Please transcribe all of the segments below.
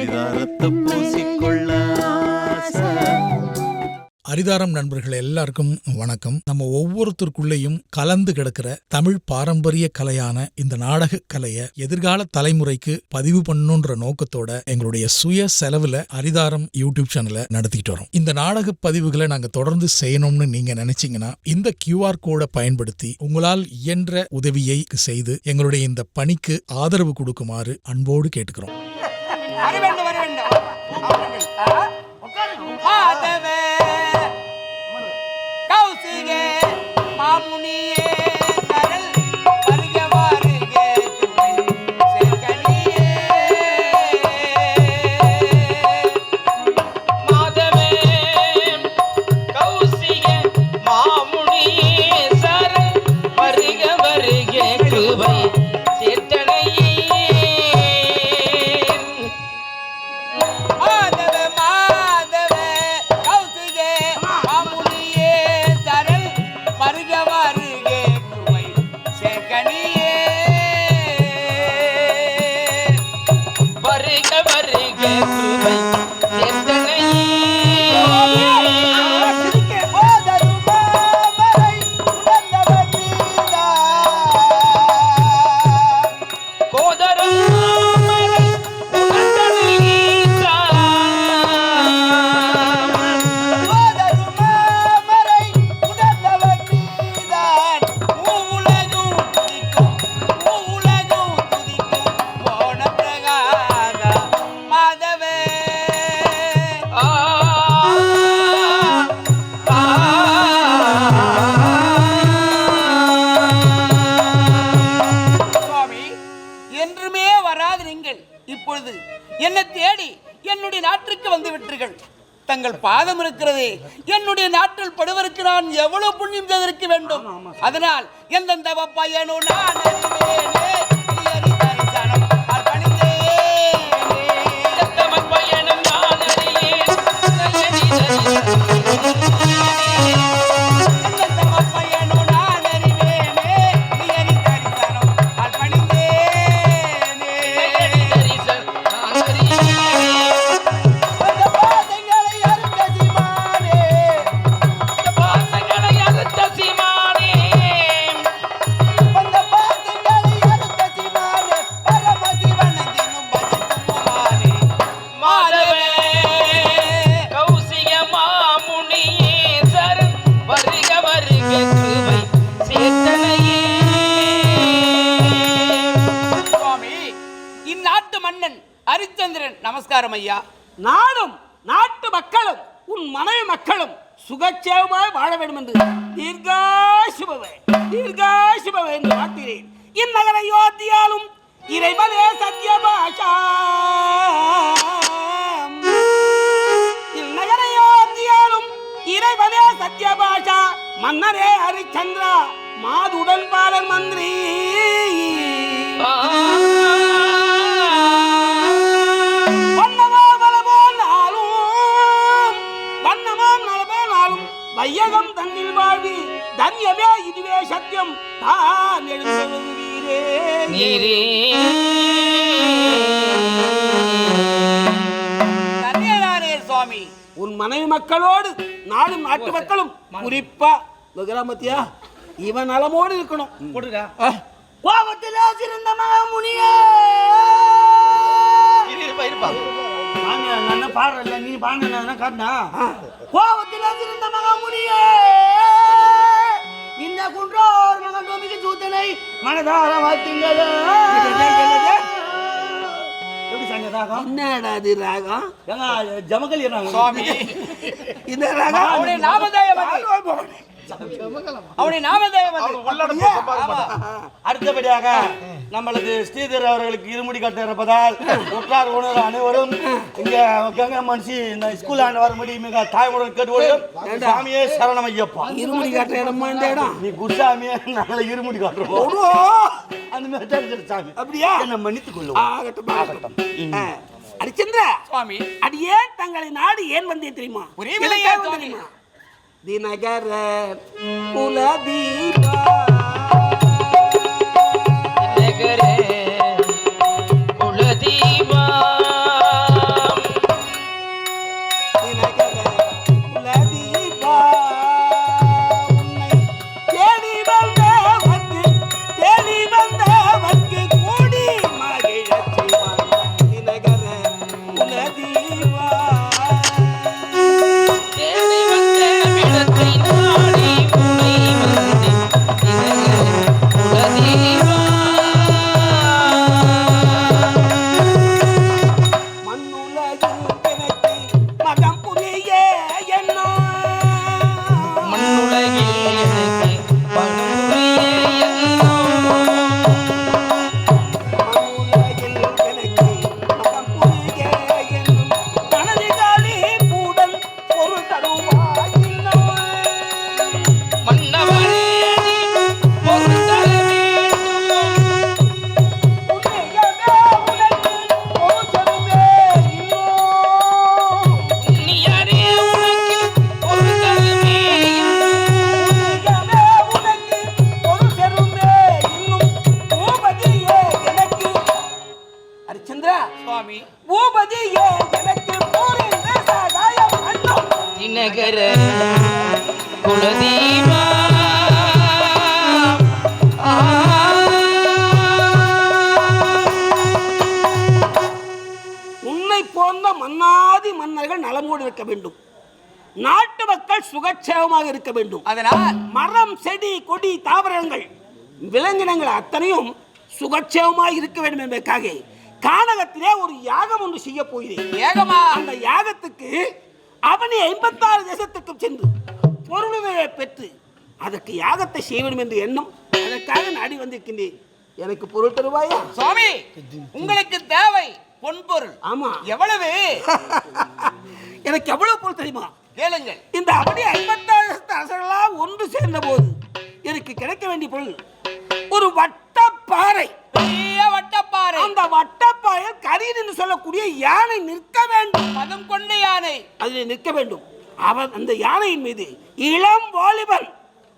அரிதாரத்தை பூசிக்கொள்ள ஆசை. அரிதாரம் நண்பர்கள் எல்லாருக்கும் வணக்கம். நம்ம ஒவ்வொருத்தருக்குள்ளேயும் கலந்து கிடக்கிற தமிழ் பாரம்பரிய கலையான இந்த நாடக கலையை எதிர்கால தலைமுறைக்கு பதிவு பண்ணணுன்ற நோக்கத்தோட எங்களுடைய சுய செலவுல அரிதாரம் யூடியூப் சேனலை நடத்திட்டு வரோம். இந்த நாடக பதிவுகளை நாங்க தொடர்ந்து செய்யணும்னு நீங்க நினைச்சீங்கன்னா இந்த QR கோடை பயன்படுத்தி உங்களால் இயன்ற உதவியை செய்து எங்களுடைய இந்த பணிக்கு ஆதரவு கொடுக்குமாறு அன்போடு கேட்டுக்கிறோம். என்னை தேடி என்னுடைய நாட்டிற்கு வந்து விட்டீர்கள். தங்கள் பாதம் இருக்கிறதே, என்னுடைய நாட்டில் படுவதற்கு நான் எவ்வளவு புண்ணியம் செய்திருக்க வேண்டும். அதனால் எந்தெந்த பையனோ நான் அறிவேனே. நமஸ்காரம் ஐயா. நாடும் நாட்டு மக்களும் உன் மனைவி மக்களும் சுகட்சேமமாய் வாழ வேண்டும் என்று தீர்காசுபவே என்று வாழ்த்துகிறேன். இந்நகர யோத்தியாலும் இறைவனே சத்யபாஷா, இந்நகர யோத்தியாலும் இறைவனே சத்யபாஷா, மன்னரே ஹரிச்சந்திரா மாதுடன் பாலர் மந்திரி. வையகம் தன்னில் வாழ்வி தன்யமே இதுவே சத்தியம் தான் எழுந்தே சுவாமி. உன் மனைவி மக்களோடு நாடும் நாட்டு மக்களும் குறிப்பா கிராமத்தியா இவன் நலமோடு இருக்கணும். கோபத்தில் சிறந்த மகாமுனியே பாடுறல நீ பாடுனா காட்டினா கோபத்தில் சிறந்த மகாமுனியே இந்த குன்றோர் மகன் நோமிக்கு சூத்தனை மனதார வாழ்த்துங்கள். எப்படி சாங்க ராகம்? என்னடா இது ராகம்? ஜமகலி ராகம் சுவாமி. இந்த ராகம் அவருடைய நாமதேயம். அடுத்தபடியாக நம்மளது ஸ்ரீதர் அவர்களுக்கு இருமுடி கட்ட இருப்பதால் உற்றார் உணர் அனைவரும் இங்க கங்கை மனுஷி இந்த ஸ்கூல் ஆண்டு வரும்படி மிக தாய்முடன் கேட்டுக்கொள்ளும். சாமியே சரணம் ஐயப்பா. இருமுடி காட்டுற இடமா இந்த இடம்? நீ குருசாமியே நல்ல இருமுடி காட்டுறோம் அந்த மாதிரி சாமி. அப்படியா? என்ன மன்னித்துக் கொள்ளும். அரிச்சந்திர சுவாமி, அடியே தங்களை நாடு ஏன் வந்தே தெரியுமா? தெரியுமா? தினகர குலதீபா குலதீபா அரிச்சந்திரா, சுவாமி பூபதியே எனக்கு புரிந்த சகாயம் அண்ணம். தினகர குலதீபா உன்னை போன்ற மன்னாதி மன்னர்கள் நலமோடு இருக்க வேண்டும். நாட்டு மக்கள் சுகட்சேமமாக இருக்க வேண்டும். அதனால் மரம், செடி, கொடி, தாவரங்கள், விலங்கினங்கள் அத்தனையும் சுகட்சேமமாக இருக்க வேண்டும் என்பதற்காக கானகத்திலே ஒரு யாகம் ஒன்று செய்ய போகிறேன். ஏகமா அந்த யாகத்துக்கு அவனி 56 தேசத்துக்கும் சென்று பொருளுதவியை பெற்று அதற்கு யாகத்தை செய்ய வேண்டும் என்ற எண்ணம், அதற்காக நாடி வந்திருக்கின்றேன். எனக்கு பொருள் தருவாயா? சுவாமி, உங்களுக்கு தேவை பொன்பொருள். ஆமா. எவ்வளவு? எனக்கு எவ்வளவு பொருள் தெரியுமா? கேளுங்கள். இந்த அவனி 56 அரசர்களாக ஒன்று சேர்ந்த போது எனக்கு கிடைக்க வேண்டிய பொருள் ஒரு வட்டப்பாறை. பெரிய வட்டப்பாறை. அந்த வட்டப்பாறையில் கரீர் என்று சொல்லக்கூடிய யானை நிற்க வேண்டும். மதம் கொண்ட யானை அதில் நிற்க வேண்டும். அவன் அந்த யானையின் மீது இளம் வாலிபன்,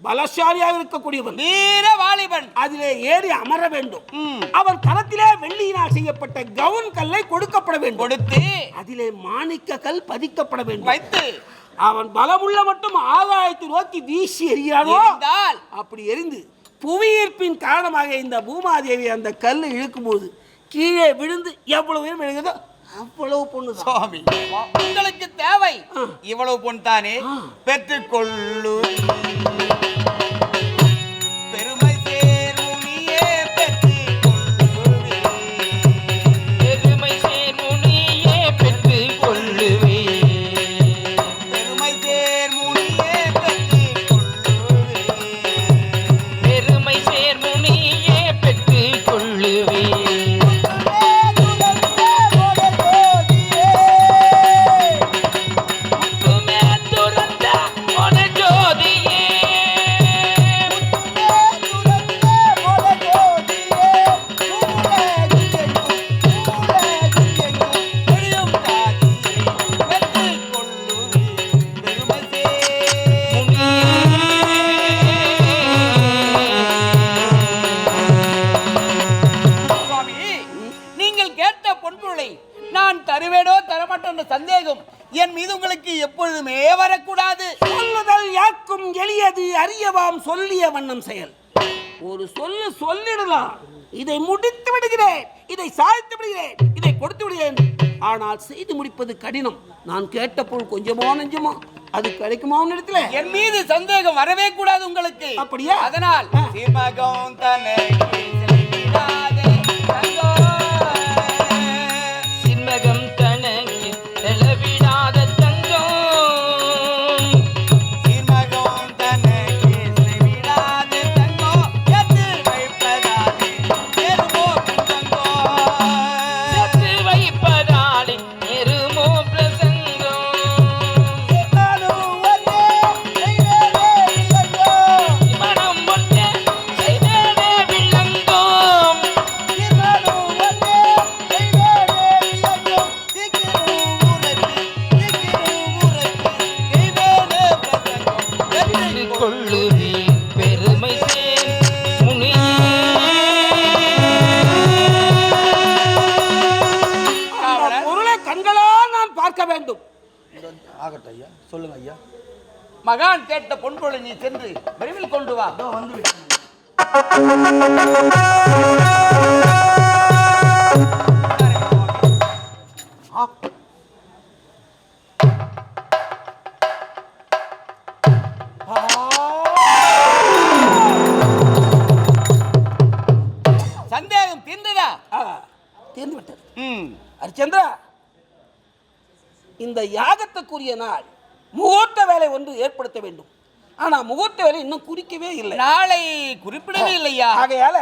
பலசாலியாக இருக்கக்கூடியவன், வீர வாலிபன் அதிலே ஏறி அமர வேண்டும். அவன் கரத்திலே வெள்ளியினால் செய்யப்பட்ட கவுன் கல்லை கொடுக்கப்பட வேண்டும். கொடுத்து அதிலே மாணிக்க கல் பதிக்கப்பட வேண்டும். வைத்து அவன் பலமுள்ள மட்டும் ஆகாயத்தை நோக்கி வீசி எறிகிறானோ, எறிந்தால் அப்படி எரிந்து புவியீர்ப்பின் காரணமாக இந்த பூமாதேவி அந்த கல் இழுக்கும்போது கீழே விழுந்து எவ்வளவு உயரம் எழுகுதோ அவ்வளவு பொண்ணு. சுவாமி, உங்களுக்கு தேவை இவ்வளவு பொன் தானே? பெற்றுக்கொள்ளு. பெருமை சேர்முனியே பெற்றுக்கொள்ளுவே. பெருமை சேர்முனியே பெற்றுக்கொள்ளுவே. பெருமை சேர்முனியே பெற்றுக்கொள்ளுவே. பெருமை சேர்முனியே பெற்றுக்கொள்ளுவே. நான் தருவேனோ தரமாட்டேன் என்ற சந்தேகம் என் மீது உங்களுக்கு எப்பொழுதுமே வரக்கூடாது. சொல்லுதல் யாக்கும் எளியது, அறியவாம் சொல்லிய வண்ணம் செயல். ஒரு சொல்லு சொல்லிடலாம், இதை முடித்து விடுகிறேன், இதை சாதித்து விடுகிறேன், இதை கொடுத்து விடுகிறேன். ஆனால் செய்து முடிப்பது கடினம். நான் கேட்ட பொருள் கொஞ்சமோ நெஞ்சமோ அது கிடைக்குமா இடத்துல? என் மீது சந்தேகம் வரவே கூடாது உங்களுக்கு. அப்படியா? அதனால் சிமகம் தனக்கு செலவிடாதே தங்கம். சிமகம் தனக்கு செலவிடாத தங்கம். சிமகம் தனக்கு செலவிடாத தங்கம். எத்து வைப்பதாலே எருமோ தங்கம். எத்து வைப்பதாலே எருமோ பிரசங்கம். மனம் ஒன்றே செய்வேனே விளங்கும். கொள்ளுவி பெருமை சேர் முனியே. பொருளை கண்களால் நான் பார்க்க வேண்டும். ஆகட்டும் ஐயா, சொல்லுங்க ஐயா. மகான் கேட்ட பொன்பொருளை நீ சென்று விரைவில் கொண்டு வா. வந்து சந்தேகம் தீர்ந்ததா? தீர்ந்து விட்டது. அரிச்சந்திரா, இந்த யாகத்துக்குரிய நாள் முகூர்த்த வேலை ஒன்று ஏற்படுத்த வேண்டும். ஆனா முகூர்த்த வேலை இன்னும் குறிக்கவே இல்லை. நாளை குறிப்பிடவே இல்லையா? ஆகையால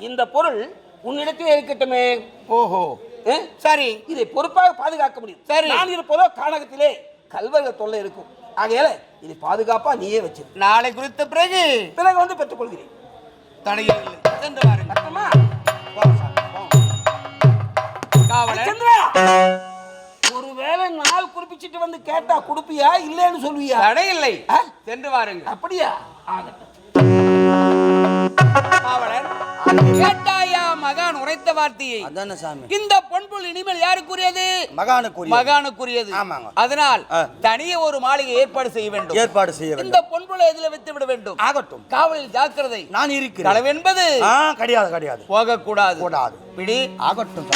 இந்த பொருள் உன்னிடத்திலே இருக்கட்டுமே. ஓஹோ, சரி. இதை பொறுப்பாக பாதுகாக்க முடியும். சரி. நான் இருப்பதோ கானகத்திலே கல்வர்கள் தொல்லை இருக்கும். ஆகையால இதை பாதுகாப்பா நீயே வச்சு நாளை குறித்த பிறகு வந்து பெற்றுக்கொள்கிறேன். தடையில்லை. சென்று வாருங்கள். அர்த்தமா? காவலர், சந்திரா, ஒருவேளை நாள் குறிப்பிச்சிட்டு வந்து கேட்டா கொடுப்பியா இல்லைன்னு சொல்லுவியா? தடையில்லை. சென்று வாருங்கள். அப்படியா? ஆகட்டும். காவலர், கேட்டாயா மகான் உரைத்த வார்த்தையை அதானே சாமி. இந்த பொன்பொருள் இனிமேல் யாருக்குரியது? மகானுக்குரிய. மகானுக்குரியது. ஆமாங்க. அதனால் தனியே ஒரு மாளிகை ஏற்பாடு செய்ய வேண்டும். ஏற்பாடு செய்ய வேண்டும். இந்த பொன்பொருளை எதில வைத்து விட வேண்டும்? ஆகட்டும். காவலில் ஜாக்கிரதை. நான் இருக்கிறேன். களவென்பது கிடையாது கிடையாது. போக கூடாது. கூடாது. பிடி. ஆகட்டும்.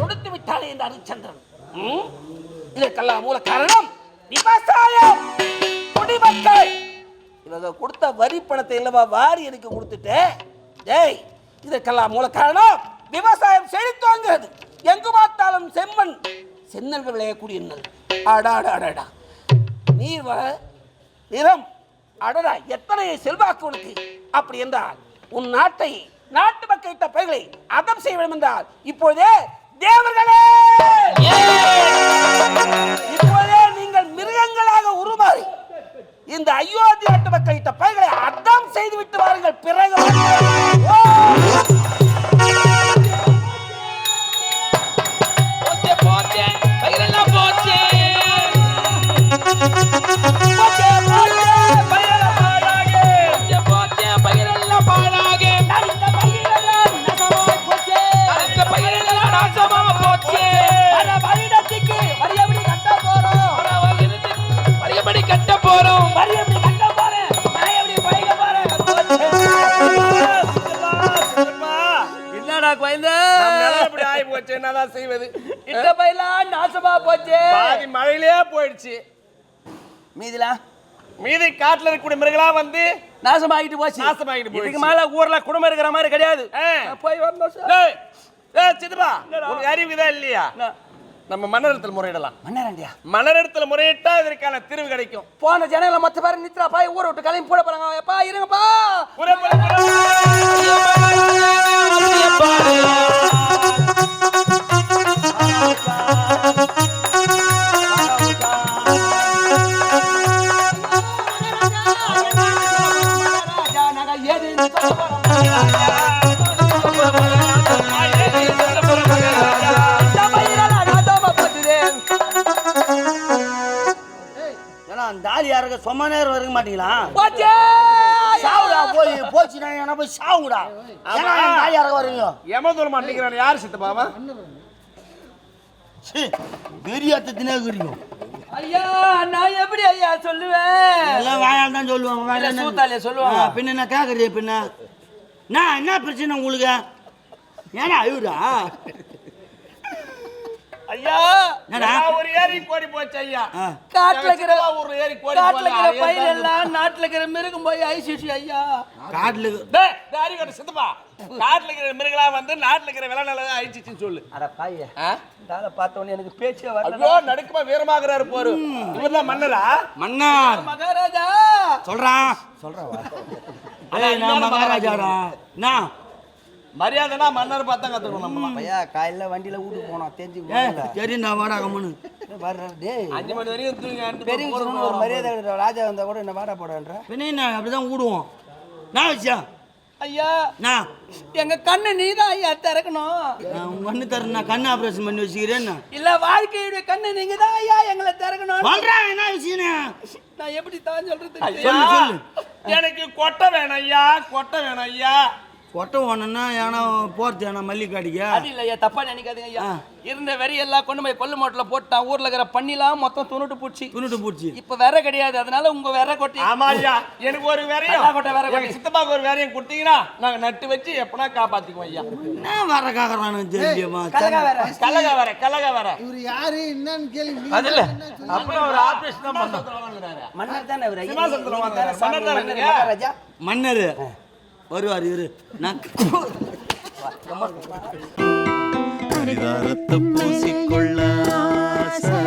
கொடுத்து விட்டாலே இந்த அரிச்சந்திரன். இதற்கெல்லாம் மூல காரணம் விவசாயம், குடிமக்கள். இவங்க கொடுத்த வரி பணத்தை இல்லவா வாரி எனக்கு கொடுத்துட்டேன். டேய், இதற்கெல்லாம் மூல காரணம் விவசாயம் செழித்தோங்கிறது. எங்கு பார்த்தாலும் செம்மண், சென்னல்கள் விளையக்கூடிய நெல். அடாடாடா, நீர் வள, நிறம், அடடா, எத்தனை செல்வாக்கு உனக்கு. அப்படி என்றால் உன் நாட்டை, நாட்டு மக்களிட்ட பயிர்களை அகம் செய்ய வேண்டும் என்றால் இப்போதே தேவர்களே, இப்போதே நீங்கள் மிருகங்களாக உருமாறி இந்த அயோத்தி நாட்டு மக்களிட்ட பயிர்களை அகம் செய்து விட்டு வாருங்கள். பிறகு என்னதான் செய்வது? இந்த பயிரெல்லாம் நாசமா போச்சு. பாதி மழையிலே போயிடுச்சு. மீதி காட்டுல இருக்கக்கூடிய மிருகங்களா வந்து நாசமாகிட்டு போச்சு. இதுக்கு மேல ஊர்ல குடும்பம் இருக்கிற மாதிரி கிடையாது. போய் வரணும். சித்தப்பா, உனக்கு அறிவுதான் இல்லையா? நம்ம மன்னரிடத்தில் முறையிடலாம். மன்னரிடத்தில் முறையிட்டா இதற்கான தீர்வு கிடைக்கும். போன ஜனங்களை மொத்த பேர் நித்ரா பாய் ஊரை விட்டு கிளம்பி போட போறாங்க. எப்பா இருங்கப்பா. தாலி யாருக்க சொம்ம நேரம் வரைக்க மாட்டீங்களா? சாவுடா, போய் போச்சுனா என்ன போய் சாவுங்கடா. தாலி யாருக்க வரீங்க? யமதூர் மாட்டேங்கிறான். யார் சித்தப்பாவா? பெரியாத்த தினகரியும். ஐயா, நான் எப்படி ஐயா சொல்லுவேன்? எல்லாம் வாயால் தான் சொல்லுவாங்க. சூத்தாலியா சொல்லுவாங்க. பின்ன என்ன கேட்கறிய? பின்ன நான் என்ன பிரச்சனை உங்களுக்கு? ஏன்னா அழுகுறா? ஐயா, ஒரு ஏரி கோரி போச்சு ஐயா. காட்டுல இருக்கிற ஒரு ஏரி கோரி பயிர் எல்லாம் நாட்டுல இருக்கிற மிருகம் போய் ஐசிசி ஐயா. காட்டுல தாரி கட்ட சித்தப்பா, காட்டுல இருக்கிற மிருகங்களா வந்து நாட்டுல இருக்கிற விலை நிலை அழிச்சிச்சுன்னு சொல்லு. அட பாய்யா, தால பார்த்த உடனே எனக்கு பேச்சே வரல. ஐயோ, நடுக்கமா வீரமாகறாரு போரு. இவர்தான் மன்னரா? மன்னர் மகாராஜா சொல்றான். மகாராஜாடா. நான் மரியாதைனா மன்னர் பார்த்தா கத்துக்கணும் நம்ம. ஐயா, காலையில வண்டியில வீட்டுக்கு போனோம் தெரிஞ்சு. சரி, நான் வாடா கம்முன்னு. 5 மணி வரையும் தூங்கி பெரிய ஒரு மரியாதை ராஜா வந்தா கூட என்ன வாடா போடுன்ற. பின்ன அப்படிதான் ஊடுவோம். நான் வச்சா ஐயா, நான் எங்க கண்ணு நீதான் ஐயா திறக்கணும். நான் கண்ணு தர, நான் கண்ணு ஆபரேஷன் பண்ணி வச்சுக்கிறேன். இல்ல, வாழ்க்கையுடைய கண்ணு நீங்க தான் ஐயா எங்களை திறக்கணும். என்ன விஷயம்? நான் எப்படி தான் சொல்றது? சொல்லு. எனக்கு கொட்டை வேணும் ஐயா, கொட்டை வேணும் ஐயா. கொட்டை வேணும்னா ஏன்னா போறது ஏன்னா மல்லிகாடிக்கா? அது இல்ல ஐயா, தப்பா நினைக்காதீங்க ஐயா. இருந்த வெறி எல்லாம் கொண்டு போய் கொல்லு மோட்டில் போட்டான். ஊர்ல இருக்கிற பண்ணிலாம் மொத்தம் துணுட்டு பூச்சி. இப்ப வேற கிடையாது. அதனால உங்க வேற கொட்டி. ஆமா ஐயா, எனக்கு ஒரு வேறையும் கொட்டை வேற கொட்டி. சித்தப்பாக்கு ஒரு வேறையும் கொடுத்தீங்கன்னா நாங்க நட்டு வச்சு எப்பனா காப்பாத்திக்குவோம் ஐயா. நான் வர காக்கறானு தெரியுமா? கலக வேற இவரு யாரு என்னன்னு கேளுங்க. அது இல்ல, அப்புறம் ஒரு ஆபரேஷன் தான் பண்ணாங்க. மன்னர் தானே அவரு? சிம்மாசனத்துல வந்தாரு. மகாராஜா மன்னர் வருவார். இவரு நான் பரிதாரத்தை பூசிக்கொள்ள ஆசை.